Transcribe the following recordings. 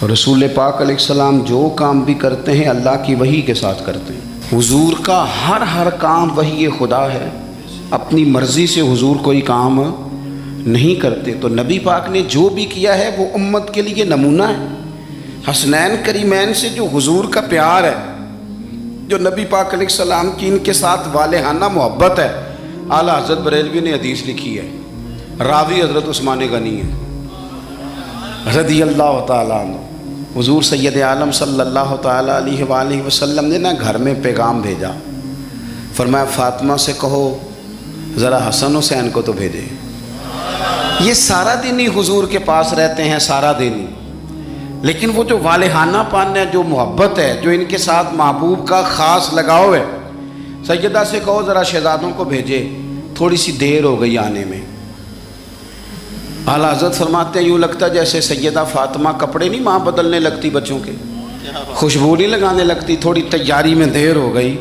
رسول پاک علیہ السلام جو کام بھی کرتے ہیں اللہ کی وحی کے ساتھ کرتے ہیں۔ حضور کا ہر کام وحی خدا ہے، اپنی مرضی سے حضور کوئی کام نہیں کرتے۔ تو نبی پاک نے جو بھی کیا ہے وہ امت کے لیے نمونہ ہے۔ حسنین کریمین سے جو حضور کا پیار ہے، جو نبی پاک علیہ السلام کی ان کے ساتھ والہانہ محبت ہے، اعلیٰ حضرت بریلوی نے حدیث لکھی ہے، راوی حضرت عثمان غنی ہے رضی اللہ تعالیٰ عنہ۔ حضور سید عالم صلی اللہ تعالیٰ علیہ وآلہ وسلم نے نا گھر میں پیغام بھیجا، فرمایا فاطمہ سے کہو ذرا حسن حسین کو تو بھیجے۔ یہ سارا دن ہی حضور کے پاس رہتے ہیں، سارا دن ہی، لیکن وہ جو والہانہ پن ہے، جو محبت ہے، جو ان کے ساتھ محبوب کا خاص لگاؤ ہے، سیدہ سے کہو ذرا شہزادوں کو بھیجے، تھوڑی سی دیر ہو گئی آنے میں۔ اعلیٰ حضرت فرماتے ہیں یوں لگتا جیسے سیدہ فاطمہ کپڑے نہیں ماں بدلنے لگتی بچوں کے، خوشبو نہیں لگانے لگتی، تھوڑی تیاری میں دیر ہو گئی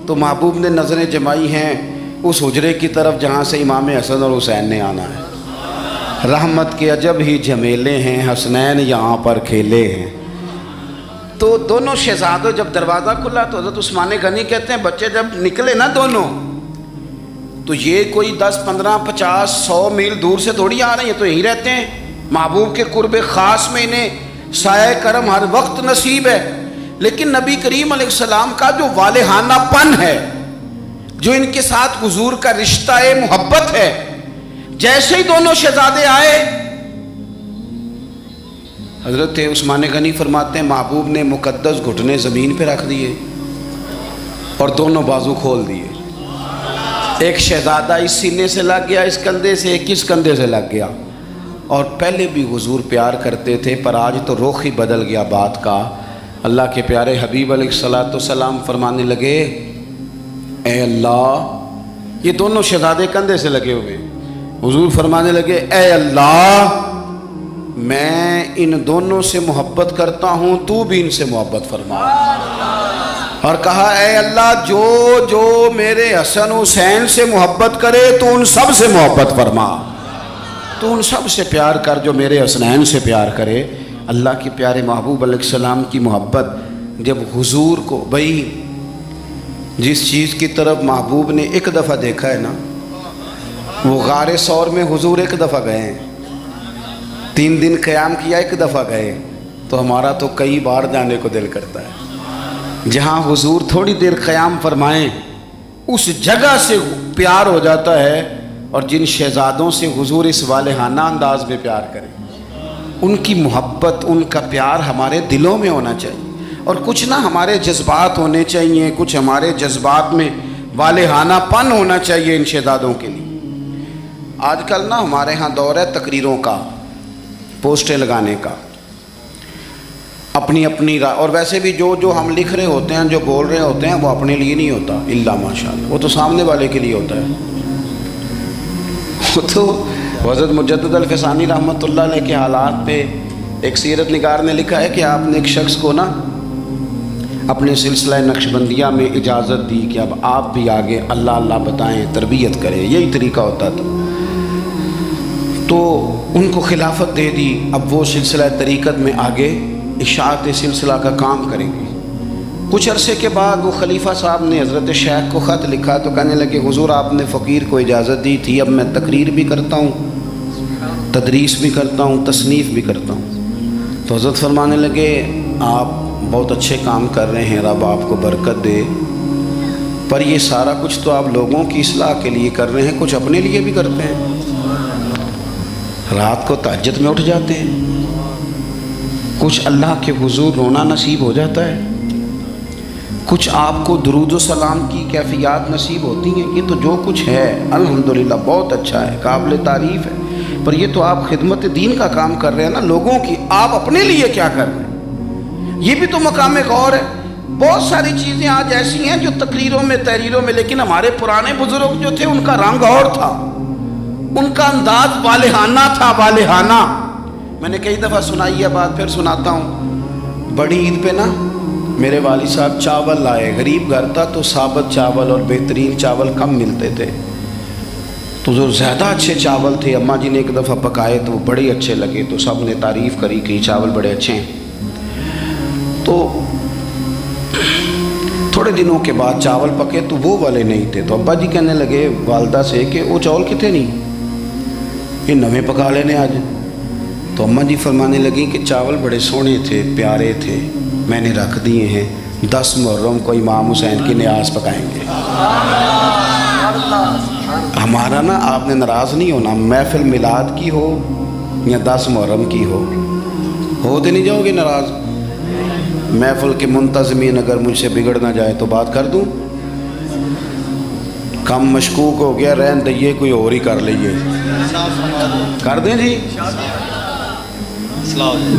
تو محبوب نے نظریں جمائی ہیں اس حجرے کی طرف جہاں سے امام حسن اور حسین نے آنا ہے۔ رحمت کے عجب ہی جھمیلے ہیں، حسنین یہاں پر کھیلے ہیں۔ تو دونوں شہزادوں جب دروازہ کھلا تو حضرت عثمان غنی کہتے ہیں بچے جب نکلے نا دونوں، تو یہ کوئی 10 15 50 100 میل دور سے تھوڑی آ رہے ہیں، یہ تو یہیں رہتے ہیں۔ محبوب کے قرب خاص میں انہیں سایہ کرم ہر وقت نصیب ہے، لیکن نبی کریم علیہ السلام کا جو والہانہ پن ہے، جو ان کے ساتھ حضور کا رشتہ محبت ہے، جیسے ہی دونوں شہزادے آئے، حضرت عثمان غنی فرماتے ہیں محبوب نے مقدس گھٹنے زمین پہ رکھ دیے اور دونوں بازو کھول دیے۔ ایک شہزادہ اس سینے سے لگ گیا اس کندھے سے، ایک اس کندھے سے لگ گیا۔ اور پہلے بھی حضور پیار کرتے تھے، پر آج تو رخ ہی بدل گیا بات کا۔ اللہ کے پیارے حبیب علیہ السلام فرمانے لگے اے اللہ، یہ دونوں شہزادے کندھے سے لگے ہوئے، حضور فرمانے لگے اے اللہ، میں ان دونوں سے محبت کرتا ہوں، تو بھی ان سے محبت فرما۔ اور کہا اے اللہ، جو میرے حسن حسین سے محبت کرے تو ان سب سے محبت فرما، تو ان سب سے پیار کر جو میرے حسنین سے پیار کرے۔ اللہ کے پیارے محبوب علیہ السلام کی محبت جب حضور کو، بھئی جس چیز کی طرف محبوب نے ایک دفعہ دیکھا ہے نا، وہ غار ثور میں حضور ایک دفعہ گئے ہیں، 3 دن قیام کیا ایک دفعہ گئے، تو ہمارا تو کئی بار جانے کو دل کرتا ہے۔ جہاں حضور تھوڑی دیر قیام فرمائیں اس جگہ سے پیار ہو جاتا ہے، اور جن شہزادوں سے حضور اس والہانہ انداز میں پیار کریں، ان کی محبت، ان کا پیار ہمارے دلوں میں ہونا چاہیے، اور کچھ نہ ہمارے جذبات ہونے چاہیے، کچھ ہمارے جذبات میں والہانہ پن ہونا چاہیے ان شہزادوں کے لیے۔ آج کل نا ہمارے ہاں دور ہے تقریروں کا، پوسٹیں لگانے کا، اپنی اور ویسے بھی جو ہم لکھ رہے ہوتے ہیں، جو بول رہے ہوتے ہیں، وہ اپنے لیے نہیں ہوتا الا ماشاءاللہ، وہ تو سامنے والے کے لیے ہوتا ہے۔ وہ تو حضرت مجدد الفسانی رحمۃ اللہ علیہ کے حالات پہ ایک سیرت نگار نے لکھا ہے کہ آپ نے ایک شخص کو نا اپنے سلسلہ نقشبندیہ میں اجازت دی کہ اب آپ بھی آگے اللہ اللہ بتائیں، تربیت کریں، یہی طریقہ ہوتا تھا۔ تو ان کو خلافت دے دی، اب وہ سلسلہ طریقت میں آگے اشاعت سلسلہ کا کام کریں گے۔ کچھ عرصے کے بعد وہ خلیفہ صاحب نے حضرت شیخ کو خط لکھا تو کہنے لگے حضور آپ نے فقیر کو اجازت دی تھی، اب میں تقریر بھی کرتا ہوں، تدریس بھی کرتا ہوں، تصنیف بھی کرتا ہوں۔ تو حضرت فرمانے لگے آپ بہت اچھے کام کر رہے ہیں، رب آپ کو برکت دے، پر یہ سارا کچھ تو آپ لوگوں کی اصلاح کے لیے کر رہے ہیں، کچھ اپنے لیے بھی کرتے ہیں؟ رات کو تہجد میں اٹھ جاتے ہیں، کچھ اللہ کے حضور رونا نصیب ہو جاتا ہے، کچھ آپ کو درود و سلام کی کیفیات نصیب ہوتی ہیں، یہ تو جو کچھ ہے الحمدللہ بہت اچھا ہے، قابل تعریف ہے، پر یہ تو آپ خدمت دین کا کام کر رہے ہیں نا لوگوں کی، آپ اپنے لیے کیا کر رہے ہیں؟ یہ بھی تو مقام غور ہے۔ بہت ساری چیزیں آج ایسی ہیں جو تقریروں میں تحریروں میں، لیکن ہمارے پرانے بزرگ جو تھے ان کا رنگ اور تھا، ان کا انداز والہانہ تھا، والہانہ۔ میں نے کئی دفعہ سنائی ہے بات، پھر سناتا ہوں۔ بڑی عید پہ نا میرے والد صاحب چاول لائے، غریب گھر تھا تو ثابت چاول اور بہترین چاول کم ملتے تھے، تو جو زیادہ اچھے چاول تھے اماں جی نے ایک دفعہ پکائے تو وہ بڑے اچھے لگے، تو سب نے تعریف کری کہ یہ چاول بڑے اچھے ہیں۔ تو تھوڑے دنوں کے بعد چاول پکے تو وہ والے نہیں تھے، تو ابا جی کہنے لگے والدہ سے کہ وہ چاول کتنے نہیں، یہ نویں پکا لینے آج۔ تو اماں جی فرمانے لگیں کہ چاول بڑے سونے تھے، پیارے تھے، میں نے رکھ دیے ہیں، 10 محرم کو امام حسین کی نیاز پکائیں گے۔ ہمارا نا آپ نے ناراض نہیں ہونا، محفل میلاد کی ہو یا 10 محرم کی ہو تو نہیں جاؤ گے ناراض؟ محفل کے منتظمین اگر مجھ سے بگڑ نہ جائے تو بات کر دوں، کم مشکوک ہو گیا، رہن دئیے کوئی اور ہی کر لئیے، کر دیں جی۔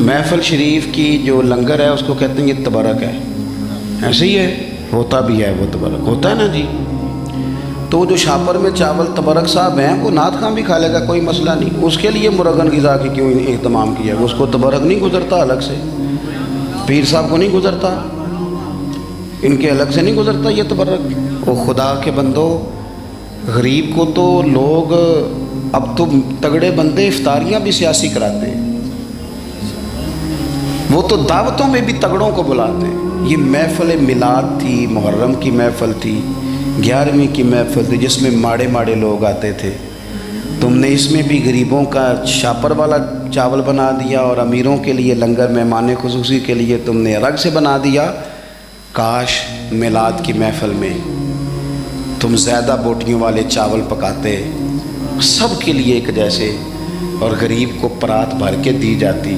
محفل شریف کی جو لنگر ہے اس کو کہتے ہیں یہ تبرک ہے، ایسے ہی ہے، ہوتا بھی ہے، وہ تبرک ہوتا ہے نا جی۔ تو جو شاپر میں چاول تبرک صاحب ہیں وہ نعت خواں بھی کھا لے گا، کوئی مسئلہ نہیں، اس کے لیے مرغن غذا کی کیوں اہتمام کیا گیا؟ اس کو تبرک نہیں گزرتا الگ سے، پیر صاحب کو نہیں گزرتا، ان کے الگ سے نہیں گزرتا یہ تبرک۔ وہ خدا کے بندو، غریب کو تو لوگ اب تو تگڑے بندے افطاریاں بھی سیاسی کراتے ہیں، وہ تو دعوتوں میں بھی تگڑوں کو بلاتے ہیں۔ یہ محفل میلاد تھی، محرم کی محفل تھی، 11ویں کی محفل تھی، جس میں ماڑے ماڑے لوگ آتے تھے، تم نے اس میں بھی غریبوں کا شاپر والا چاول بنا دیا اور امیروں کے لیے لنگر مہمان خصوصی کے لیے تم نے الگ سے بنا دیا۔ کاش میلاد کی محفل میں تم زیادہ بوٹیوں والے چاول پکاتے، سب کے لیے ایک جیسے، اور غریب کو پرات بھر کے دی جاتی۔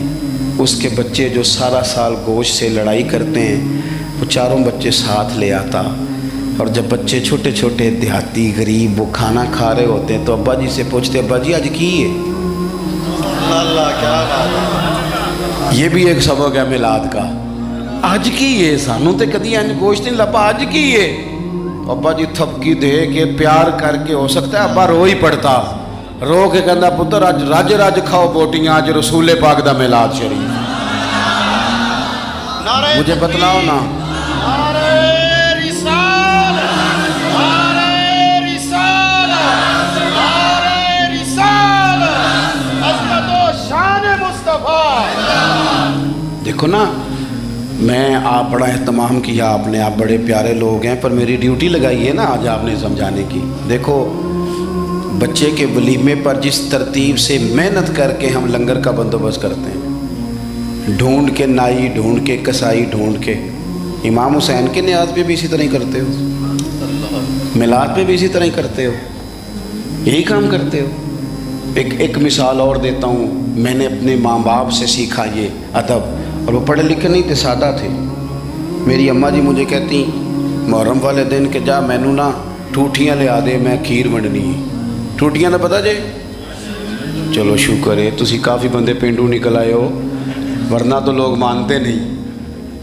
اس کے بچے جو سارا سال گوشت سے لڑائی کرتے ہیں وہ چاروں بچے ساتھ لے آتا، اور جب بچے چھوٹے چھوٹے دیہاتی غریب وہ کھانا کھا رہے ہوتے ہیں تو ابا جی سے پوچھتے، ابا جی آج کی ہے؟ اللہ کیا بات ہے، یہ بھی ایک سبق ہے میلاد کا، آج کی ہے، سانوں تے کدی انج گوشت نہیں لبا، آج کی ہے۔ ابا جی تھپکی دے کے پیار کر کے، ہو سکتا ہے ابا رو ہی پڑتا، رو کے کہندا پتر آج رج رج کھاؤ بوٹیاں، آج رسول پاک دا میلاد شریف، مجھے بتلاؤ نا۔ دیکھو نا، میں آپ بڑا اہتمام کیا آپ نے، آپ بڑے پیارے لوگ ہیں، پر میری ڈیوٹی لگائی ہے نا آج آپ نے سمجھانے کی۔ دیکھو بچے کے ولیمے پر جس ترتیب سے محنت کر کے ہم لنگر کا بندوبست کرتے ہیں، ڈھونڈ کے نائی، ڈھونڈ کے کسائی، ڈھونڈ کے، امام حسین کے نیاز پہ بھی اسی طرح ہی کرتے ہو، میلاد پہ بھی اسی طرح ہی کرتے ہو، یہی کام کرتے ہو۔ ایک مثال اور دیتا ہوں، میں نے اپنے ماں باپ سے سیکھا یہ ادب، اور وہ پڑھے لکھے نہیں تھے، سادہ تھے۔ میری اماں جی مجھے کہتی محرم والے دن کہ جا مینوں نا ٹوٹیاں لے آ دے، میں کھیر ونڈنی ہے۔ ٹوٹیاں نہ پتا جے؟ چلو شکر ہے تسی کافی بندے پینڈو نکل آئے ہو، ورنہ تو لوگ مانتے نہیں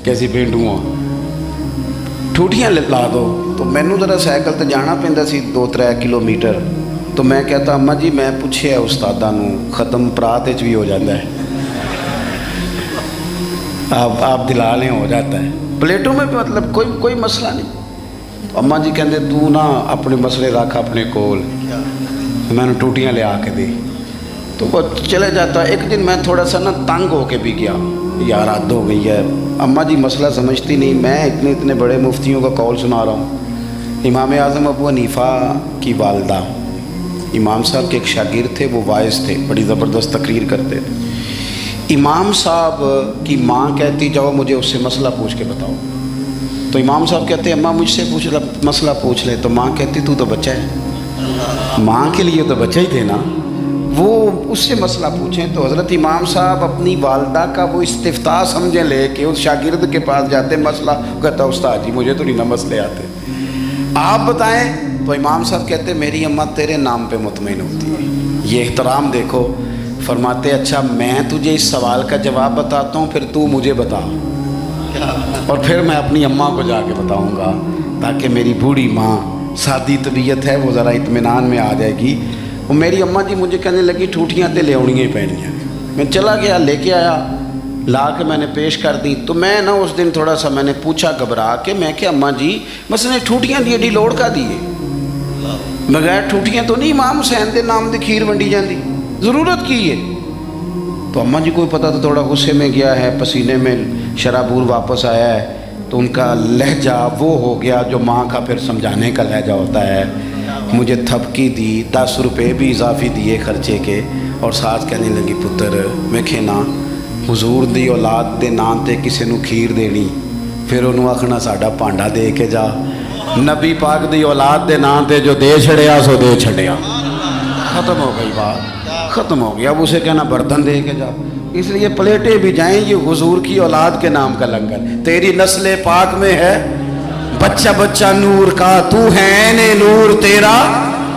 کیسی پینڈو ہوں۔ ٹوٹیاں لا دو، تو مینوں ذرا سائیکل تے جانا پیندا سی 2-3 کلومیٹر، تو میں کہتا اماں جی میں پوچھے استاداں نوں، ختم پرات وچ بھی ہو جاتا ہے، آپ دلا لیں ہو جاتا ہے، پلیٹوں میں بھی مطلب کوئی مسئلہ نہیں۔ اماں جی کہندے تو نا اپنے مسئلے رکھ اپنے کول، میں نے ٹوٹیاں لے آ کے دی، تو وہ چلے جاتا۔ ایک دن میں تھوڑا سا نا تنگ ہو کے بھی گیا، یار حد ہو گئی ہے، اماں جی مسئلہ سمجھتی نہیں، میں اتنے بڑے مفتیوں کا قول سنا رہا ہوں۔ امام اعظم ابو حنیفہ کی والدہ، امام صاحب کے ایک شاگرد تھے، وہ واعظ تھے، بڑی زبردست تقریر کرتے تھے۔ امام صاحب کی ماں کہتی جاؤ مجھے اس سے مسئلہ پوچھ کے بتاؤ، تو امام صاحب کہتے اماں مجھ سے مسئلہ پوچھ لے، تو ماں کہتی تو بچہ ہے، ماں کے لیے تو بچہ ہی تھے نا، وہ اس سے مسئلہ پوچھیں۔ تو حضرت امام صاحب اپنی والدہ کا وہ استفتاح سمجھیں لے کے اس شاگرد کے پاس جاتے، مسئلہ کہتا استاد جی مجھے تو نہیں نہ مسئلے آتے، آپ بتائیں۔ تو امام صاحب کہتے میری اماں تیرے نام پہ مطمئن ہوتی ہے، یہ احترام دیکھو۔ فرماتے اچھا میں تجھے اس سوال کا جواب بتاتا ہوں، پھر تو مجھے بتا، اور پھر میں اپنی اماں کو جا کے بتاؤں گا، تاکہ میری بوڑھی ماں سادی طبیعت ہے وہ ذرا اطمینان میں آ جائے گی۔ وہ میری اماں جی مجھے کہنے لگی ٹوٹیاں تے لے آنیاں ہی پینیاں، میں چلا گیا لے کے آیا، لا کے میں نے پیش کر دی۔ تو میں نا اس دن تھوڑا سا میں نے پوچھا گھبرا کے، میں کہ اماں جی مثلا ٹوٹیاں دی ایڈی لوڑ کا دیے، بغیر ٹوٹیاں تو نہیں امام حسین دے نام دی کھیر ونڈی جاندی، ضرورت کی ہے؟ تو اماں جی کو پتہ تو تھوڑا غصے میں گیا ہے، پسینے میں شرابور واپس آیا ہے تو ان کا لہجہ وہ ہو گیا جو ماں کا پھر سمجھانے کا لہجہ ہوتا ہے. مجھے تھپکی دی, 10 روپے بھی اضافی دیے خرچے کے, اور ساتھ کہنے لگی پتر میں کھینا حضور دی اولاد دے نام تے کسی نو کھیر دینی, پھر انہوں آخنا ساڈا پانڈا دے کے جا. نبی پاک دی اولاد دے نام تے جو دے چھڑیا سو دے چھڑیا, ختم ہو گئی بات, ختم ہو گیا. اب اسے کہنا برتن دے کے جا. اس لیے پلیٹیں بھی جائیں, یہ حضور کی اولاد کے نام کا لنگر. تیری نسل پاک میں ہے بچہ بچہ نور کا, تو ہے عین نور تیرا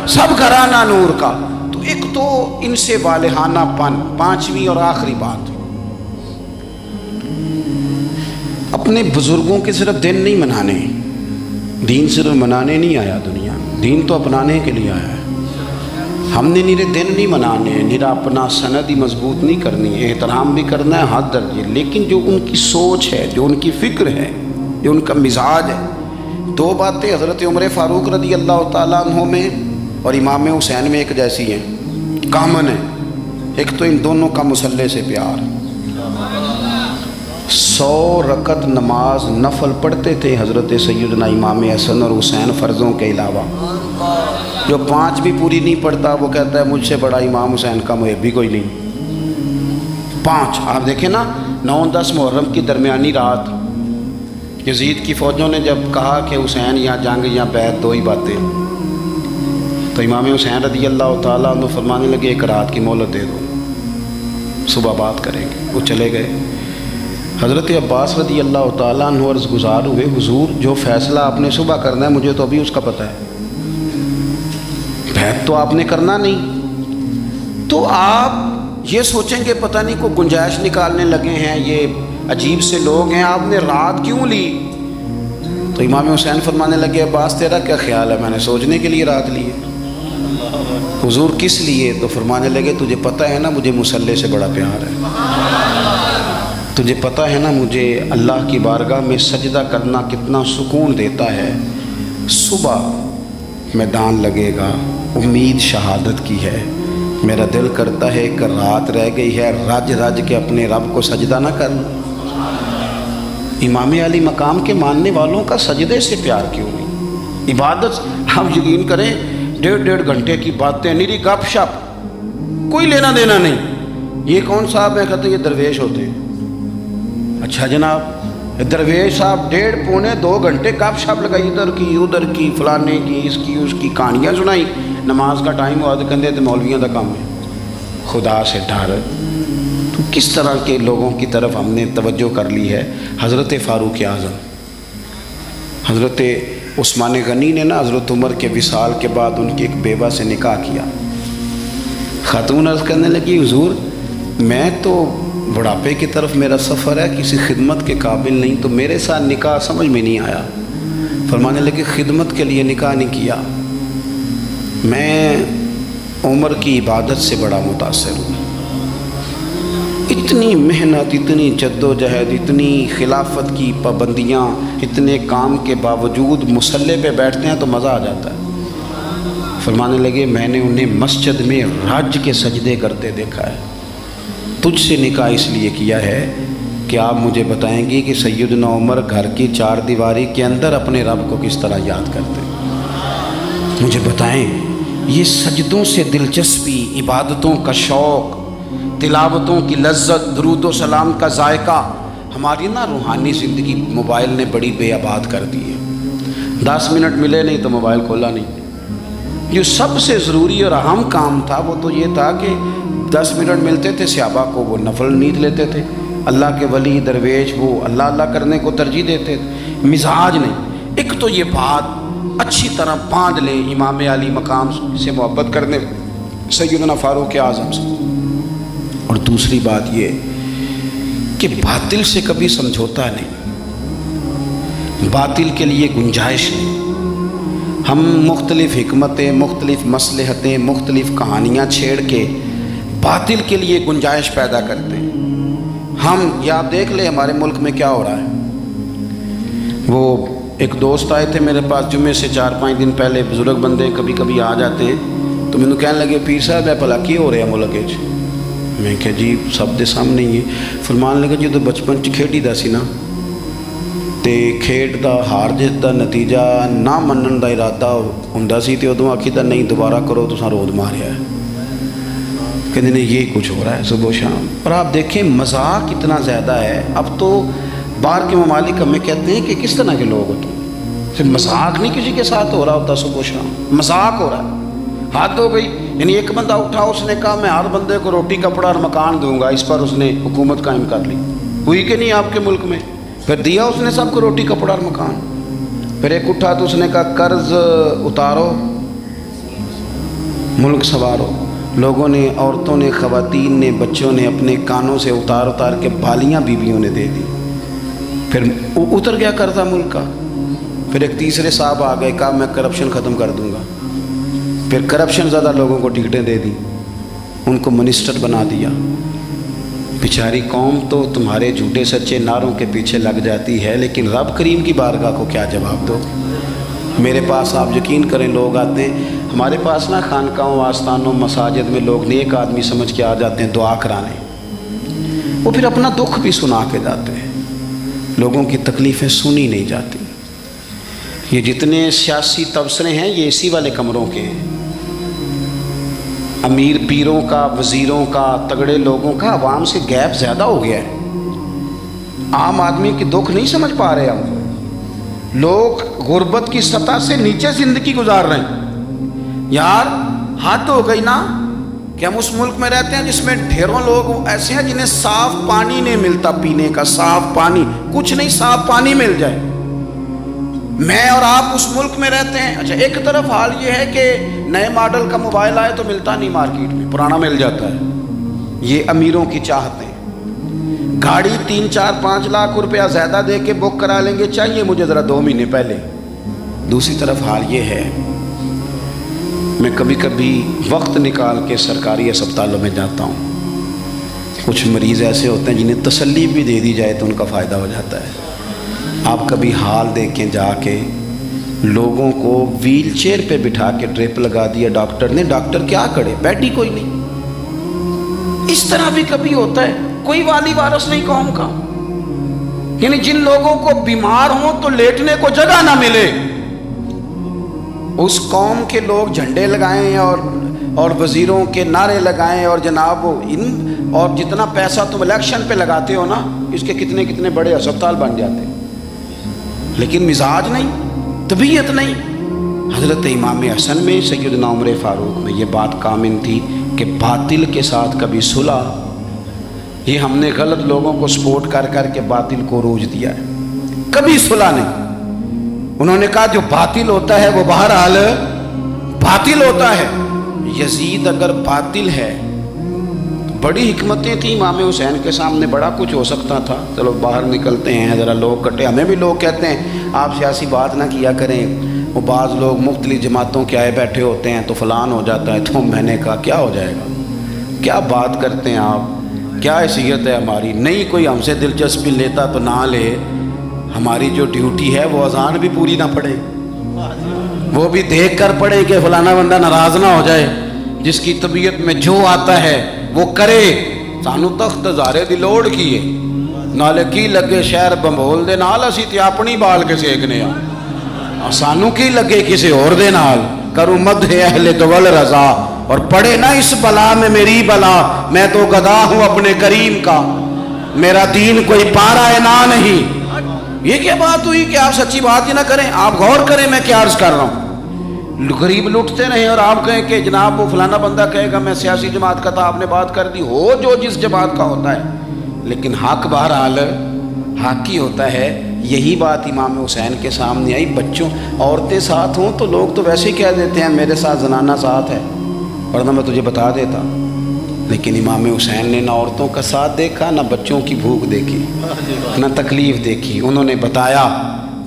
سب گھرانہ نور کا. تو ایک تو ان سے والہانہ پن. پانچویں اور آخری بات, اپنے بزرگوں کے صرف دن نہیں منانے. دین صرف منانے نہیں آیا دنیا, دین تو اپنانے کے لیے آیا ہے. ہم نے نیرے دن نہیں منانے, نیرا اپنا سند ہی مضبوط نہیں کرنی, احترام بھی کرنا ہے حد درجے, لیکن جو ان کی سوچ ہے, جو ان کی فکر ہے, جو ان کا مزاج ہے. 2 باتیں حضرت عمر فاروق رضی اللہ تعالیٰ عنہ میں اور امام حسین میں ایک جیسی ہیں, کامن ہے. ایک تو ان دونوں کا مصلی سے پیار. 100 رکعت نماز نفل پڑھتے تھے حضرت سیدنا امام حسن اور حسین فرضوں کے علاوہ. جو 5 بھی پوری نہیں پڑھتا وہ کہتا ہے مجھ سے بڑا امام حسین کا محب بھی کوئی نہیں. 5 آپ دیکھیں نا, 9-10 محرم کی درمیانی رات یزید کی فوجوں نے جب کہا کہ حسین یا جنگ یا بیعت 2 ہی باتیں, تو امام حسین رضی اللہ تعالیٰ عنہ فرمانے لگے ایک رات کی مہلت دے دو, صبح بات کریں گے. وہ چلے گئے. حضرت عباس رضی اللہ تعالیٰ عنہ عرض گزار ہوئے, حضور جو فیصلہ آپ نے صبح کرنا ہے مجھے تو ابھی اس کا پتہ ہے, بیعت تو آپ نے کرنا نہیں. تو آپ یہ سوچیں گے پتہ نہیں کوئی گنجائش نکالنے لگے ہیں, یہ عجیب سے لوگ ہیں, آپ نے رات کیوں لی؟ تو امام حسین فرمانے لگے عباس تیرا کیا خیال ہے, میں نے سوچنے کے لیے رات لی ہے. حضور کس لیے؟ تو فرمانے لگے تجھے پتہ ہے نا مجھے مصلی سے بڑا پیار ہے, تجھے پتہ ہے نا مجھے اللہ کی بارگاہ میں سجدہ کرنا کتنا سکون دیتا ہے. صبح میدان لگے گا, امید شہادت کی ہے, میرا دل کرتا ہے کہ رات رہ گئی ہے, رج رج کے اپنے رب کو سجدہ نہ کر. امام علی مقام کے ماننے والوں کا سجدے سے پیار کیوں نہیں؟ عبادت آپ یقین کریں 1.5 گھنٹے کی باتیں, نیری گپ شپ, کوئی لینا دینا نہیں. یہ کون صاحب ہیں؟ کہتے ہیں یہ درویش ہوتے ہیں. اچھا جناب, درویش صاحب 1.5-2 گھنٹے گپ شپ لگائی, ادھر کی ادھر کی, فلانے کی, اس کی کہانیاں سنائی. نماز کا ٹائم ہوا تو کہتے مولویوں کا کام ہے. خدا سے ڈر. تو کس طرح کے لوگوں کی طرف ہم نے توجہ کر لی ہے. حضرت فاروق اعظم, حضرت عثمان غنی نے نا حضرت عمر کے وصال کے بعد ان کی ایک بیوہ سے نکاح کیا. خاتون عرض کرنے لگی حضور میں تو بڑھاپے کی طرف میرا سفر ہے, کسی خدمت کے قابل نہیں, تو میرے ساتھ نکاح سمجھ میں نہیں آیا. فرمانے لگے خدمت کے لیے نکاح نہیں کیا, میں عمر کی عبادت سے بڑا متاثر ہوں. اتنی محنت, اتنی جد و جہد, اتنی خلافت کی پابندیاں, اتنے کام کے باوجود مصلی پہ بیٹھتے ہیں تو مزہ آ جاتا ہے. فرمانے لگے میں نے انہیں مسجد میں رج کے سجدے کرتے دیکھا ہے. تجھ سے نکاح اس لیے کیا ہے کہ آپ مجھے بتائیں گی کہ سیدنا عمر گھر کی 4 دیواری کے اندر اپنے رب کو کس طرح یاد کرتے. مجھے بتائیں یہ سجدوں سے دلچسپی, عبادتوں کا شوق, تلاوتوں کی لذت, درود و سلام کا ذائقہ, ہماری نا روحانی زندگی موبائل نے بڑی بے آباد کر دی ہے. 10 منٹ ملے نہیں تو موبائل کھولا نہیں. جو سب سے ضروری اور اہم کام تھا وہ تو یہ تھا کہ 10 منٹ ملتے تھے صحابہ کو, وہ نفل نیند لیتے تھے. اللہ کے ولی درویش وہ اللہ اللہ کرنے کو ترجیح دیتے تھے, مزاج نہیں. ایک تو یہ بات اچھی طرح باندھ لیں امام علی مقام سے محبت کرنے سیدنا فاروق اعظم سے. اور دوسری بات یہ کہ باطل سے کبھی سمجھوتا نہیں, باطل کے لیے گنجائش نہیں. ہم مختلف حکمتیں, مختلف مصلحتیں, مختلف کہانیاں چھیڑ کے باطل کے لیے گنجائش پیدا کرتے ہیں. ہم یا دیکھ لیں ہمارے ملک میں کیا ہو رہا ہے. وہ ایک دوست آئے تھے میرے پاس جمعے سے 4-5 دن پہلے, بزرگ بندے کبھی کبھی آ جاتے ہیں, تو مینوں کہنے لگے پیر صاحب ہے بھلا کی ہو رہا ہے ملک وچ. میں کہ جی سب دے سامنے ہی فرمان لگا جدوں بچپن چ کھیڈی دا سی نا تے کھیڈ دا ہار جیت دا نتیجہ نہ منن دا ارادہ ہوندا سی تے ادوں آکھی دا نہیں دوبارہ کرو تساں رود ماریا ہے، کہتے ہیں یہی کچھ ہو رہا ہے صبح و شام۔ اور آپ دیکھیں مذاق کتنا زیادہ ہے، اب تو باہر کے ممالک ہمیں کہتے ہیں کہ کس طرح کے لوگ ہو تم، صرف مذاق نہیں کسی کے ساتھ ہو رہا ہوتا، صبح و شام مذاق ہو رہا ہے، حد ہو گئی۔ یعنی ایک بندہ اٹھا اس نے کہا میں ہر بندے کو روٹی کپڑا اور مکان دوں گا، اس پر اس نے حکومت قائم کر لی، ہوئی کہ نہیں آپ کے ملک میں؟ پھر دیا اس نے سب کو روٹی کپڑا اور مکان۔ پھر ایک اٹھا تو اس نے کہا قرض اتارو ملک سنوارو، لوگوں نے، عورتوں نے، خواتین نے، بچوں نے اپنے کانوں سے اتار اتار کے بالیاں بیویوں نے دے دی، پھر اتر گیا قرضہ ملک کا۔ پھر ایک تیسرے صاحب آ گئے، کہا میں کرپشن ختم کر دوں گا، پھر کرپشن زیادہ لوگوں کو ٹکٹیں دے دی، ان کو منسٹر بنا دیا۔ بیچاری قوم تو تمہارے جھوٹے سچے نعروں کے پیچھے لگ جاتی ہے، لیکن رب کریم کی بارگاہ کو کیا جواب دو؟ میرے پاس آپ یقین کریں لوگ آتے ہیں ہمارے پاس نا، خانقاہوں، آستانوں، مساجد میں لوگ نیک آدمی سمجھ کے آ جاتے ہیں دعا کرانے، وہ پھر اپنا دکھ بھی سنا کے جاتے ہیں، لوگوں کی تکلیفیں سنی نہیں جاتی۔ یہ جتنے سیاسی تبصرے ہیں یہ اسی والے کمروں کے ہیں، امیر پیروں کا، وزیروں کا، تگڑے لوگوں کا، عوام سے گیپ زیادہ ہو گیا ہے، عام آدمی کی دکھ نہیں سمجھ پا رہے ہم، لوگ غربت کی سطح سے نیچے زندگی گزار رہے ہیں۔ یار حد ہو گئی نا کہ ہم اس ملک میں رہتے ہیں جس میں ڈھیروں لوگ ایسے ہیں جنہیں صاف پانی نہیں ملتا، پینے کا صاف پانی، کچھ نہیں صاف پانی مل جائے۔ میں اور آپ اس ملک میں رہتے ہیں، اچھا ایک طرف حال یہ ہے کہ نئے ماڈل کا موبائل آئے تو ملتا نہیں مارکیٹ میں، پرانا مل جاتا ہے، یہ امیروں کی چاہت ہے۔ گاڑی 3، 4، 5 لاکھ روپیہ زیادہ دے کے بک کرا لیں گے، چاہیے مجھے ذرا 2 مہینے پہلے۔ دوسری طرف حال یہ ہے، میں کبھی کبھی وقت نکال کے سرکاری اسپتالوں میں جاتا ہوں، کچھ مریض ایسے ہوتے ہیں جنہیں تسلی بھی دے دی جائے تو ان کا فائدہ ہو جاتا ہے۔ آپ کبھی حال دیکھیں جا کے، لوگوں کو ویل چیئر پہ بٹھا کے ڈرپ لگا دیا ڈاکٹر نے، ڈاکٹر کیا کرے، بیڈ ہی کوئی نہیں۔ اس طرح بھی کبھی ہوتا ہے، کوئی والی وارث نہیں قوم کا، یعنی جن لوگوں کو بیمار ہوں تو لیٹنے کو جگہ نہ ملے، اس قوم کے لوگ جھنڈے لگائیں اور وزیروں کے نعرے لگائیں، اور جناب اور جتنا پیسہ تم الیکشن پہ لگاتے ہو نا، اس کے کتنے کتنے بڑے ہسپتال بن جاتے ہیں، لیکن مزاج نہیں، طبیعت نہیں۔ حضرت امام حسن میں، سیدنا عمر فاروق میں یہ بات کامن تھی کہ باطل کے ساتھ کبھی صلح، یہ ہم نے غلط لوگوں کو سپورٹ کر کر کے باطل کو روج دیا ہے، کبھی صلح نہیں۔ انہوں نے کہا جو باطل ہوتا ہے وہ بہرحال باطل ہوتا ہے۔ یزید اگر باطل ہے، بڑی حکمتیں تھیں امام حسین کے سامنے، بڑا کچھ ہو سکتا تھا، چلو باہر نکلتے ہیں ذرا لوگ کٹے، ہمیں بھی لوگ کہتے ہیں آپ سیاسی بات نہ کیا کریں، وہ بعض لوگ مختلف جماعتوں کے آئے بیٹھے ہوتے ہیں تو فلان ہو جاتا ہے، تو میں نے کہا کیا ہو جائے گا، کیا بات کرتے ہیں آپ، کیا حیثیت ہے ہماری، نہیں کوئی ہم سے دلچسپی لیتا تو نہ لے، ہماری جو ڈیوٹی ہے وہ اذان بھی پوری نہ پڑے، وہ بھی دیکھ کر پڑے کہ فلانا بندہ ناراض نہ ہو جائے، جس کی طبیعت میں جو آتا ہے وہ کرے۔ سانو تخت زارے دی لوڑ کی ہے، نالے کی لگے شہر بمبول دے نال، اسی تے اپنی بال کے سیکنے آ، سانو کی لگے کسی اور دے نال، کروں مدح اہل دول رضا، اور پڑے نہ اس بلا میں میری بلا، میں تو گدا ہوں اپنے کریم کا، میرا دین کوئی پارا نہ نہیں۔ یہ کیا بات ہوئی کہ آپ سچی بات ہی نہ کریں، آپ غور کریں میں کیا عرض کر رہا ہوں۔ غریب لوٹتے رہیں اور آپ کہیں کہ جناب وہ فلانا بندہ کہے گا میں سیاسی جماعت کا تھا، آپ نے بات کر دی، ہو جو جس جماعت کا ہوتا ہے، لیکن حق بہرحال حق ہی ہوتا ہے۔ یہی بات امام حسین کے سامنے آئی، بچوں عورتیں ساتھ ہوں تو لوگ تو ویسے ہی کہہ دیتے ہیں میرے ساتھ زنانہ ساتھ ہے، ورنہ میں تجھے بتا دیتا، لیکن امام حسین نے نہ عورتوں کا ساتھ دیکھا، نہ بچوں کی بھوک دیکھی، نہ تکلیف دیکھی۔ انہوں نے بتایا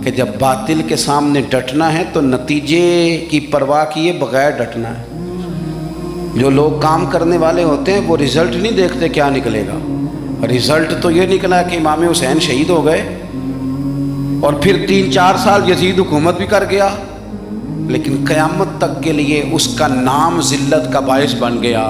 کہ جب باطل کے سامنے ڈٹنا ہے تو نتیجے کی پرواہ کیے بغیر ڈٹنا ہے۔ جو لوگ کام کرنے والے ہوتے ہیں وہ رزلٹ نہیں دیکھتے کیا نکلے گا، رزلٹ تو یہ نکلا کہ امام حسین شہید ہو گئے، اور پھر 3-4 سال یزید حکومت بھی کر گیا، لیکن قیامت تک کے لیے اس کا نام ذلت کا باعث بن گیا۔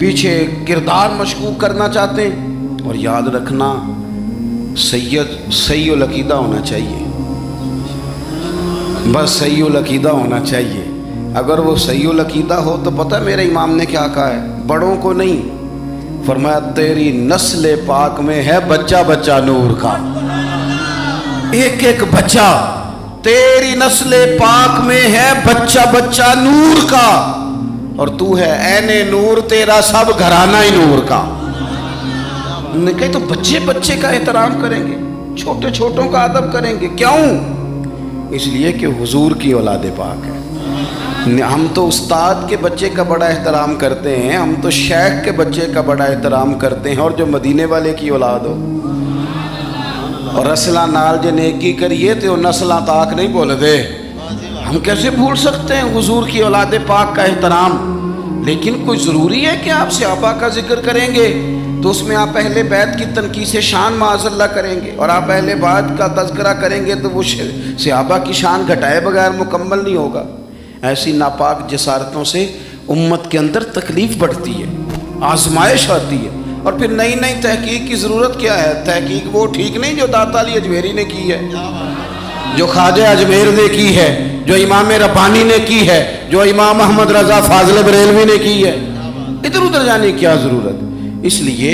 پیچھے کردار مشکوک کرنا چاہتے ہیں، اور یاد رکھنا سید صحیح العقیدہ ہونا چاہیے، بس صحیح العقیدہ ہونا چاہیے۔ اگر وہ صحیح العقیدہ ہو تو پتہ میرے امام نے کیا کہا ہے، بڑوں کو نہیں، فرمایا تیری نسل پاک میں ہے بچہ بچہ نور کا، ایک ایک بچہ تیری نسل پاک میں ہے بچہ بچہ نور کا، اور تو ہے عین نور، تیرا سب گھرانہ ہی نور کا۔ نے کہے تو بچے بچے کا احترام کریں گے، چھوٹے چھوٹوں کا ادب کریں گے، کیوں؟ اس لیے کہ حضور کی اولاد پاک ہے۔ ہم تو استاد کے بچے کا بڑا احترام کرتے ہیں، ہم تو شیخ کے بچے کا بڑا احترام کرتے ہیں، اور جو مدینے والے کی اولاد ہو اور رسلہ نال جے نیکی کریے تو نسلہ تاک نہیں بول دے۔ ہم کیسے بھول سکتے ہیں حضور کی اولاد پاک کا احترام؟ لیکن کوئی ضروری ہے کہ آپ صحابہ کا ذکر کریں گے تو اس میں آپ اہل بیت کی تنقیص شان معاذ اللہ کریں گے، اور آپ اہل بیت کا تذکرہ کریں گے تو وہ صحابہ کی شان گھٹائے بغیر مکمل نہیں ہوگا۔ ایسی ناپاک جسارتوں سے امت کے اندر تکلیف بڑھتی ہے، آزمائش آتی ہے، اور پھر نئی نئی تحقیق کی ضرورت کیا ہے؟ تحقیق وہ ٹھیک نہیں جو داتا علی اجمیری نے کی ہے، جو خواجہ اجمیر نے کی ہے، جو امام ربانی نے کی ہے، جو امام محمد رضا فاضل بریلوی نے کی ہے۔ ادھر ادھر جانے کی کیا ضرورت؟ اس لیے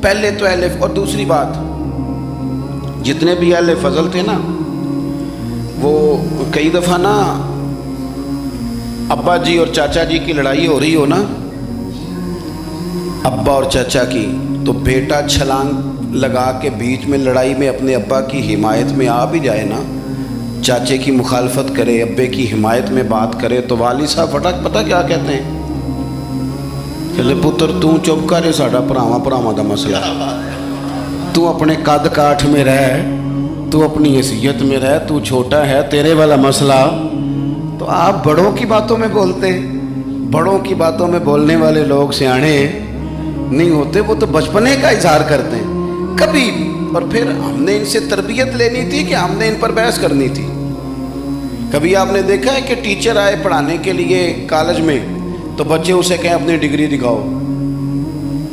پہلے تو اہل، اور دوسری بات، جتنے بھی اہل فضل تھے نا، وہ کئی دفعہ نا ابا جی اور چاچا جی کی لڑائی ہو رہی ہو نا، ابا اور چاچا کی، تو بیٹا چھلانگ لگا کے بیچ میں لڑائی میں اپنے ابا کی حمایت میں آ بھی جائے نا، چاچے کی مخالفت کرے، ابے کی حمایت میں بات کرے، تو والد صاحب فٹک پتہ کیا کہتے ہیں؟ کہ پتر تو چپ کرے، ساڈا پراواں پراواں دا مسئلہ، تو اپنے قد کاٹھ میں رہ، تو اپنی حیثیت میں رہ، تو چھوٹا ہے، تیرے والا مسئلہ۔ تو آپ بڑوں کی باتوں میں بولتے ہیں، بڑوں کی باتوں میں بولنے والے لوگ سیانے نہیں ہوتے، وہ تو بچپنے کا اظہار کرتے ہیں کبھی بھی۔ اور پھر ہم نے ان سے تربیت لینی تھی کہ ہم نے ان پر بحث کرنی تھی؟ کبھی آپ نے دیکھا ہے کہ ٹیچر آئے پڑھانے کے لیے کالج میں تو بچے اسے کہیں اپنی ڈگری دکھاؤ،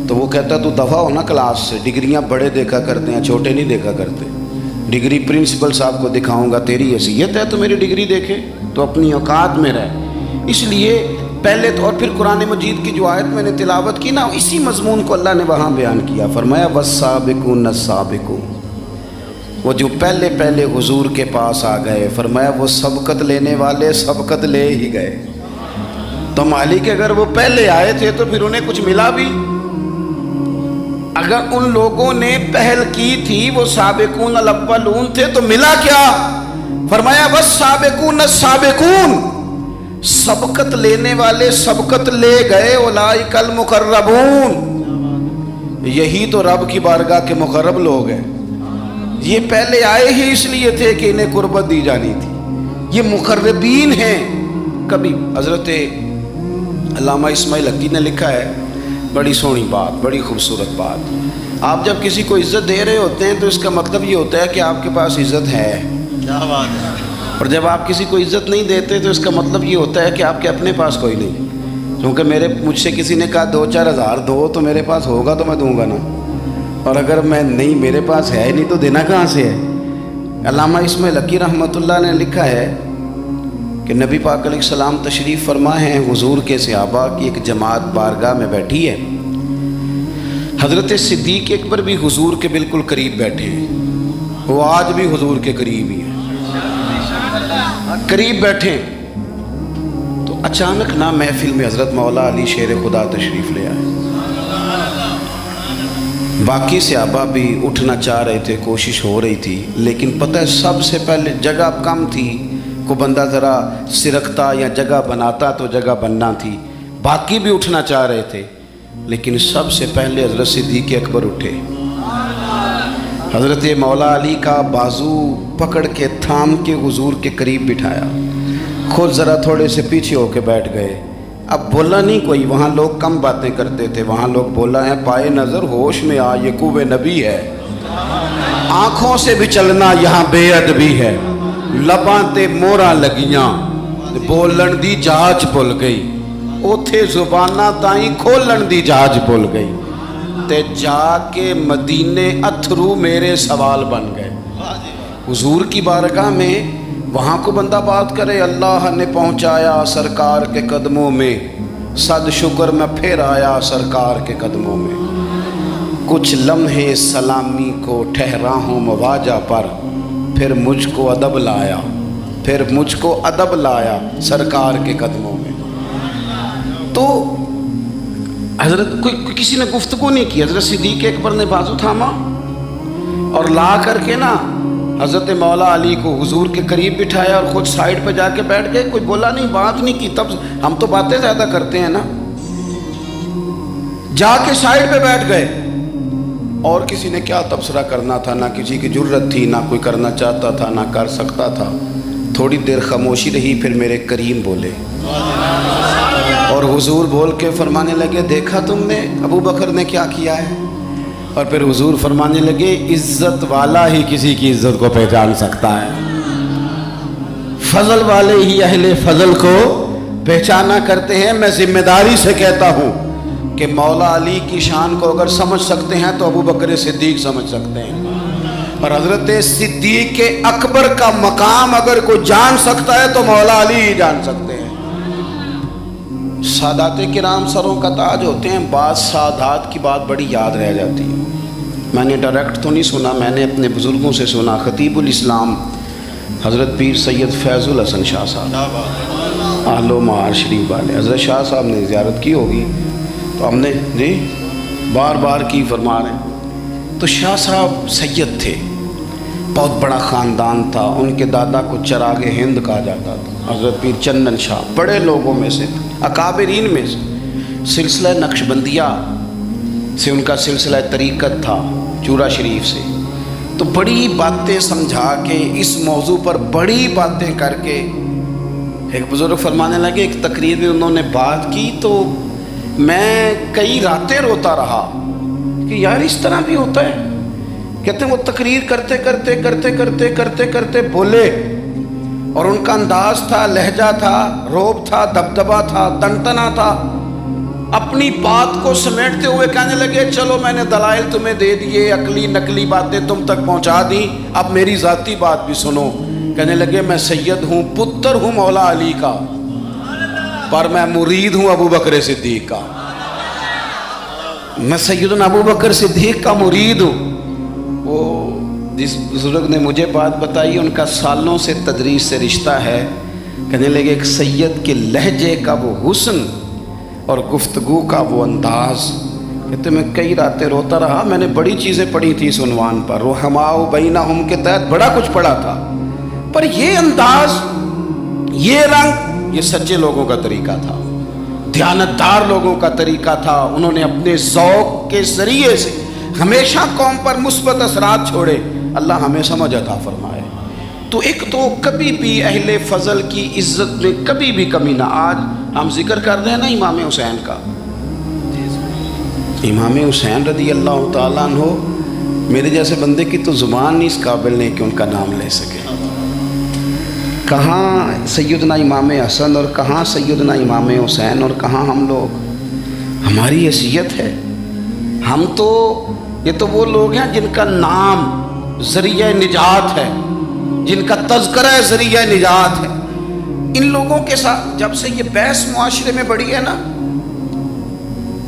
تو وہ کہتا تو دفعہ ہو نا کلاس سے، ڈگریاں بڑے دیکھا کرتے ہیں، چھوٹے نہیں دیکھا کرتے، ڈگری پرنسپل صاحب کو دکھاؤں گا، تیری حیثیت ہے تو میری ڈگری دیکھے، تو اپنی اوقات میں رہ۔ اس لیے پہلے تو، اور پھر قرآن مجید کی جو آیت میں نے تلاوت کی نا، اسی مضمون کو اللہ نے وہاں بیان کیا، فرمایا والسابقون السابقون، وہ جو پہلے پہلے حضور کے پاس آ گئے، فرمایا وہ سبقت لینے والے سبقت لے ہی گئے۔ تو مالک اگر وہ پہلے آئے تھے تو پھر انہیں کچھ ملا بھی؟ اگر ان لوگوں نے پہل کی تھی، وہ سابقون الاولون تھے، تو ملا کیا؟ فرمایا والسابقون السابقون، سبقت لینے والے سبقت لے گئے، اولئک المقربون، یہی تو رب کی بارگاہ کے مقرب لوگ ہیں۔ یہ پہلے آئے ہی اس لیے تھے کہ انہیں قربت دی جانی تھی، یہ مقربین ہیں۔ کبھی حضرت علامہ اسماعیل حقی نے لکھا ہے، بڑی سونی بات، بڑی خوبصورت بات، آپ جب کسی کو عزت دے رہے ہوتے ہیں تو اس کا مطلب یہ ہوتا ہے کہ آپ کے پاس عزت ہے، کیا بات ہے، اور جب آپ کسی کو عزت نہیں دیتے تو اس کا مطلب یہ ہوتا ہے کہ آپ کے اپنے پاس کوئی نہیں۔ کیونکہ مجھ سے کسی نے کہا 2-4 ہزار دو تو میرے پاس ہوگا تو میں دوں گا نا، اور اگر میں نہیں، میرے پاس ہے نہیں تو دینا کہاں سے ہے؟ علامہ اسماعیل حقی رحمۃ اللہ نے لکھا ہے کہ نبی پاک علیہ السلام تشریف فرما ہیں، حضور کے صحابہ کی ایک جماعت بارگاہ میں بیٹھی ہے، حضرت صدیق اکبر بھی حضور کے بالکل قریب بیٹھے ہیں، وہ آج بھی حضور کے قریب ہی ہیں، قریب بیٹھے، تو اچانک نا محفل میں حضرت مولا علی شیر خدا تشریف لے آئے۔ باقی صحابہ بھی اٹھنا چاہ رہے تھے، کوشش ہو رہی تھی، لیکن پتہ ہے سب سے پہلے جگہ کم تھی، کو بندہ ذرا سرکتا یا جگہ بناتا تو جگہ بننا تھی، باقی بھی اٹھنا چاہ رہے تھے، لیکن سب سے پہلے حضرت صدیق اکبر اٹھے، حضرت مولا علی کا بازو پکڑ کے تھام کے حضور کے قریب بٹھایا، خود ذرا تھوڑے سے پیچھے ہو کے بیٹھ گئے۔ اب بولا نہیں کوئی، وہاں لوگ کم باتیں کرتے تھے، وہاں لوگ بولا ہے پائے نظر ہوش میں آ، یہ کوب نبی ہے، آنکھوں سے بھی چلنا یہاں بے ادبی ہے، لباں تے موراں لگیاں، بولن دی جاچ بھول گئی، اوتھے زباناں تائیں کھولن دی جاج بول گئی تے جا کے مدینے اتھرو میرے سوال بن گئے. حضور کی بارگاہ میں وہاں کو بندہ بات کرے اللہ نے پہنچایا سرکار کے قدموں میں، صد شکر میں پھر آیا سرکار کے قدموں میں. کچھ لمحے سلامی کو ٹھہرا ہوں مواجہ پر، پھر مجھ کو ادب لایا، پھر مجھ کو ادب لایا سرکار کے قدموں میں. تو حضرت کوئی کسی نے گفتگو نہیں کی. حضرت صدیق اکبر نے بازو تھاما اور لا کر کے نا حضرت مولا علی کو حضور کے قریب بٹھایا اور خود سائیڈ پہ جا کے بیٹھ گئے. کوئی بولا نہیں، بات نہیں کی. تب ہم تو باتیں زیادہ کرتے ہیں نا. جا کے سائیڈ پہ بیٹھ گئے اور کسی نے کیا تبصرہ کرنا تھا، نہ کسی کی جرت تھی، نہ کوئی کرنا چاہتا تھا، نہ کر سکتا تھا. تھوڑی دیر خاموشی رہی، پھر میرے کریم بولے اور حضور بول کے فرمانے لگے دیکھا تم نے ابو بکر نے کیا کیا ہے. اور پھر حضور فرمانے لگے عزت والا ہی کسی کی عزت کو پہچان سکتا ہے، فضل والے ہی اہل فضل کو پہچانا کرتے ہیں. میں ذمہ داری سے کہتا ہوں کہ مولا علی کی شان کو اگر سمجھ سکتے ہیں تو ابو بکر صدیق سمجھ سکتے ہیں. اور حضرت صدیق اکبر کا مقام اگر کوئی جان سکتا ہے تو مولا علی ہی جان سکتے ہیں. سادات کرام سروں کا تاج ہوتے ہیں. بعض سادات کی بات بڑی یاد رہ جاتی ہے. میں نے ڈائریکٹ تو نہیں سنا، میں نے اپنے بزرگوں سے سنا. خطیب الاسلام حضرت پیر سید فیض الحسن شاہ صاحب اہل و معار شریف والے، حضرت شاہ صاحب نے زیارت کی ہوگی تو ہم نے جی بار بار کی فرما رہے ہیں. تو شاہ صاحب سید تھے، بہت بڑا خاندان تھا. ان کے دادا کو چراغ ہند کہا جاتا تھا. حضرت پیر چندن شاہ بڑے لوگوں میں سے، اکابرین میں سے. سلسلہ نقشبندیہ سے ان کا سلسلہ طریقت تھا، چورا شریف سے. تو بڑی باتیں سمجھا کے اس موضوع پر بڑی باتیں کر کے ایک بزرگ فرمانے لگے. ایک تقریر میں انہوں نے بات کی تو میں کئی راتیں روتا رہا کہ یار اس طرح بھی ہوتا ہے. کہتے ہیں وہ تقریر کرتے کرتے کرتے کرتے کرتے کرتے بولے اور ان کا انداز تھا، لہجہ تھا، روب تھا، دبدبا تھا، تنتنا تھا. اپنی بات کو سمیٹتے ہوئے کہنے لگے چلو میں نے دلائل تمہیں دے دیے، عقلی نقلی باتیں تم تک پہنچا دی، اب میری ذاتی بات بھی سنو. کہنے لگے میں سید ہوں، پتر ہوں مولا علی کا، پر میں مرید ہوں ابو بکر صدیق کا. میں سیدنا ابو بکر صدیق کا مرید ہوں. وہ جس بزرگ نے مجھے بات بتائی ان کا سالوں سے تدریس سے رشتہ ہے. کہنے لگے ایک سید کے لہجے کا وہ حسن اور گفتگو کا وہ انداز. کہتے میں کئی راتیں روتا رہا. میں نے بڑی چیزیں پڑھی تھی اس عنوان پر، رحماء بینہم کے تحت بڑا کچھ پڑھا تھا، پر یہ انداز، یہ رنگ، یہ سچے لوگوں کا طریقہ تھا، دیانتدار لوگوں کا طریقہ تھا. انہوں نے اپنے ذوق کے ذریعے سے ہمیشہ قوم پر مثبت اثرات چھوڑے. اللہ ہمیں سمجھ عطا فرمائے. تو ایک تو کبھی بھی اہل فضل کی عزت میں کبھی بھی کمی نہ. آج ہم ذکر کر رہے ہیں نا امام حسین کا. امام حسین رضی اللہ تعالیٰ عنہ، میرے جیسے بندے کی تو زبان نہیں اس قابل نہیں کہ ان کا نام لے سکے. کہاں سیدنا امام حسن اور کہاں سیدنا امام حسین اور کہاں ہم لوگ. ہماری حیثیت ہے. ہم تو یہ تو وہ لوگ ہیں جن کا نام ذریعہ نجات ہے، جن کا تذکرہ ذریعہ نجات ہے. ان لوگوں کے ساتھ جب سے یہ بحث معاشرے میں بڑھی ہے نا،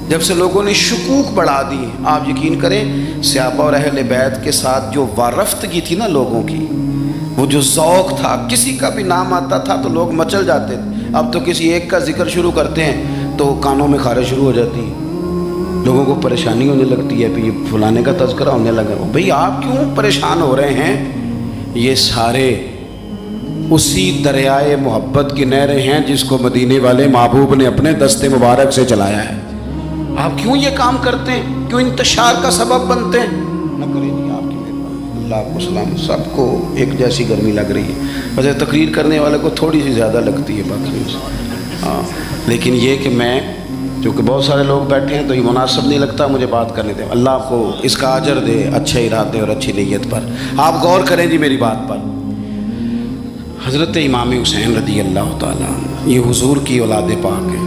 جب سے لوگوں نے شکوک بڑھا دی، آپ یقین کریں صحابہ اور اہل بیت کے ساتھ جو وارفتگی تھی نا لوگوں کی، وہ جو ذوق تھا، کسی کا بھی نام آتا تھا تو لوگ مچل جاتے تھے. اب تو کسی ایک کا ذکر شروع کرتے ہیں تو کانوں میں خارش شروع ہو جاتی ہے، لوگوں کو پریشانی ہونے لگتی ہے. پھر فلانے کا تذکرہ ہونے لگا. بھئی آپ کیوں پریشان ہو رہے ہیں؟ یہ سارے اسی دریائے محبت کی نہریں ہیں جس کو مدینے والے محبوب نے اپنے دست مبارک سے چلایا ہے. آپ کیوں یہ کام کرتے ہیں؟ کیوں انتشار کا سبب بنتے ہیں؟ نہ کریں جی، آپ کی مہربانی. اللہ کو سلام. سب کو ایک جیسی گرمی لگ رہی ہے. ویسے تقریر کرنے والے کو تھوڑی سی زیادہ لگتی ہے باقی ہاں، لیکن یہ کہ میں چونکہ بہت سارے لوگ بیٹھے ہیں تو یہ مناسب نہیں لگتا مجھے بات کرنے دیں. اللہ کو اس کا اجر دے اچھے ارادے اور اچھی نیت پر. آپ غور کریں جی میری بات پر. حضرت امام حسین رضی اللہ تعالیٰ عنہ یہ حضور کی اولاد پاک ہے.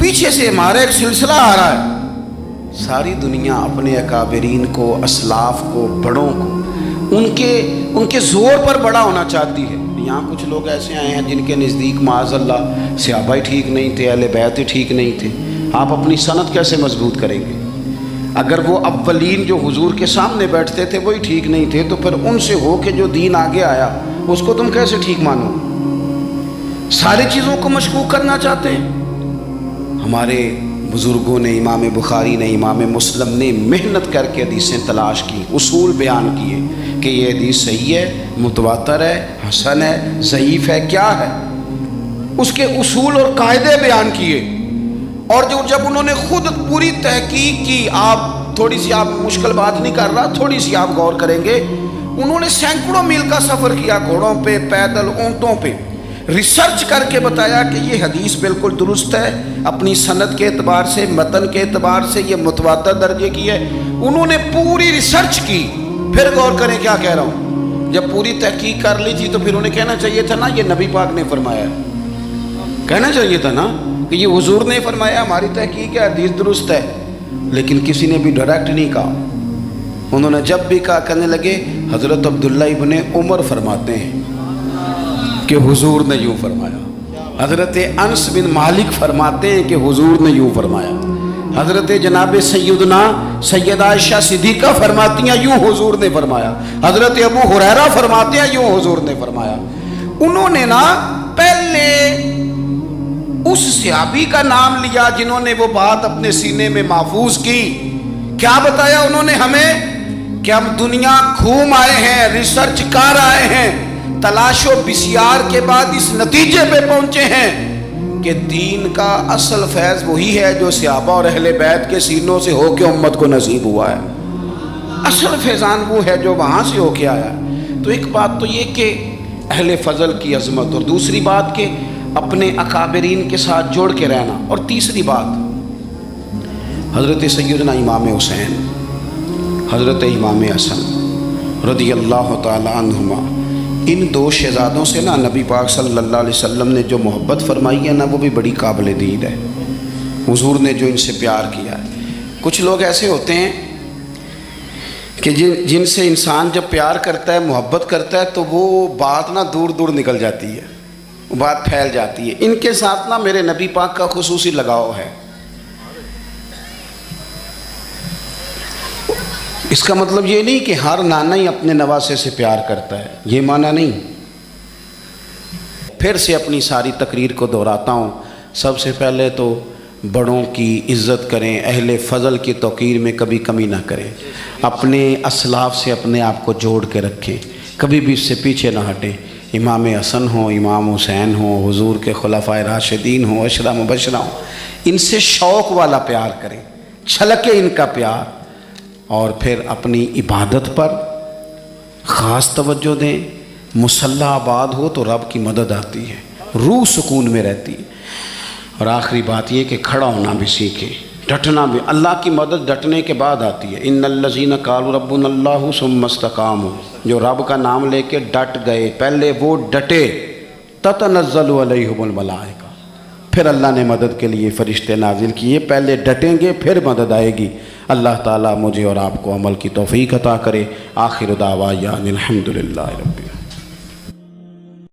پیچھے سے ہمارا ایک سلسلہ آ رہا ہے، ساری دنیا اپنے اکابرین کو، اسلاف کو، بڑوں کو ان کے زور پر بڑا ہونا چاہتی ہے۔ یہاں کچھ لوگ ایسے آئے ہیں جن کے نزدیک معاذ اللہ صحابہ ہی ٹھیک نہیں تھے، اہل بیت ہی ٹھیک نہیں تھے۔ آپ اپنی سند کیسے مضبوط کریں گے؟ اگر وہ اولین جو حضور کے سامنے بیٹھتے تھے وہی ٹھیک نہیں تھے تو پھر ان سے ہو کے جو دین آگے آیا اس کو تم کیسے ٹھیک مانو؟ ساری چیزوں کو مشکوک کرنا چاہتے ہیں۔ ہمارے بزرگوں نے، امام بخاری نے، امام مسلم نے محنت کر کے حدیثیں تلاش کی، اصول بیان کیے کہ یہ حدیث صحیح ہے، متواتر ہے، حسن ہے، ضعیف ہے، کیا ہے، اس کے اصول اور قاعدے بیان کیے۔ اور جب انہوں نے خود پوری تحقیق کی، آپ تھوڑی سی، آپ مشکل بات نہیں کر رہا، تھوڑی سی آپ غور کریں گے، انہوں نے سینکڑوں میل کا سفر کیا، گھوڑوں پہ، پیدل، اونٹوں پہ، ریسرچ کر کے بتایا کہ یہ حدیث بالکل درست ہے، اپنی سند کے اعتبار سے، متن کے اعتبار سے یہ متواتر درجے کی ہے۔ انہوں نے پوری ریسرچ کی۔ پھر غور کریں کیا کہہ رہا ہوں، جب پوری تحقیق کر لی تھی تو پھر انہیں کہنا چاہیے تھا نا یہ نبی پاک نے فرمایا ہے، کہنا چاہیے تھا نا کہ یہ حضور نے فرمایا، ہماری تحقیق ہے، حدیث درست ہے۔ لیکن کسی نے بھی ڈائریکٹ نہیں کہا۔ انہوں نے جب بھی کہا، کہنے لگے حضرت عبداللہ ابن عمر فرماتے ہیں کہ حضور نے یوں فرمایا، حضرت انس بن مالک فرماتے ہیں کہ حضور نے یوں فرمایا، حضرت جناب سیدہ عائشہ صدیقہ فرماتی ہیں یوں حضور نے فرمایا، حضرت ابو ہریرہ فرماتے ہیں یوں حضور نے فرمایا۔ انہوں نے نا پہلے اس صحابی کا نام لیا جنہوں نے وہ بات اپنے سینے میں محفوظ کی۔ کیا بتایا انہوں نے ہمیں کہ ہم دنیا گھوم آئے ہیں، ریسرچ کر آئے ہیں، تلاش و بسیار کے بعد اس نتیجے پہ پہنچے ہیں کہ دین کا اصل فیض وہی ہے جو صحابہ اور اہل بیت کے سینوں سے ہو کے امت کو نصیب ہوا ہے۔ اصل فیضان وہ ہے جو وہاں سے ہو کے آیا ہے۔ تو ایک بات تو یہ کہ اہل فضل کی عظمت، اور دوسری بات کہ اپنے اکابرین کے ساتھ جوڑ کے رہنا، اور تیسری بات حضرت سیدنا امام حسین، حضرت امام حسن رضی اللہ تعالی عنہما، ان دو شہزادوں سے نا نبی پاک صلی اللہ علیہ وسلم نے جو محبت فرمائی ہے نا وہ بھی بڑی قابل دید ہے۔ حضور نے جو ان سے پیار کیا ہے، کچھ لوگ ایسے ہوتے ہیں کہ جن سے انسان جب پیار کرتا ہے، محبت کرتا ہے تو وہ بات نا دور دور نکل جاتی ہے، بات پھیل جاتی ہے۔ ان کے ساتھ نا میرے نبی پاک کا خصوصی لگاؤ ہے۔ اس کا مطلب یہ نہیں کہ ہر نانا ہی اپنے نواسے سے پیار کرتا ہے، یہ معنی نہیں۔ پھر سے اپنی ساری تقریر کو دہراتا ہوں، سب سے پہلے تو بڑوں کی عزت کریں، اہل فضل کی توقیر میں کبھی کمی نہ کریں، اپنے اسلاف سے اپنے آپ کو جوڑ کے رکھیں، کبھی بھی اس سے پیچھے نہ ہٹیں۔ امام حسن ہوں، امام حسین ہوں، حضور کے خلفائے راشدین ہوں، عشرہ مبشرہ ہوں، ان سے شوق والا پیار کریں، چھلکے ان کا پیار، اور پھر اپنی عبادت پر خاص توجہ دیں۔ مصلی آباد ہو تو رب کی مدد آتی ہے، روح سکون میں رہتی ہے۔ اور آخری بات یہ کہ کھڑا ہونا بھی سیکھیں، ڈٹنا بھی، اللہ کی مدد ڈٹنے کے بعد آتی ہے۔ ان الذین قالوا ربنا اللہ ثم استقاموا، جو رب کا نام لے کے ڈٹ گئے، پہلے وہ ڈٹے، تتنزل علیہم الملائکہ، پھر اللہ نے مدد کے لیے فرشتے نازل کیے، پہلے ڈٹیں گے پھر مدد آئے گی۔ اللہ تعالیٰ مجھے اور آپ کو عمل کی توفیق عطا کرے۔ آخر دعوانا الحمدللہ رب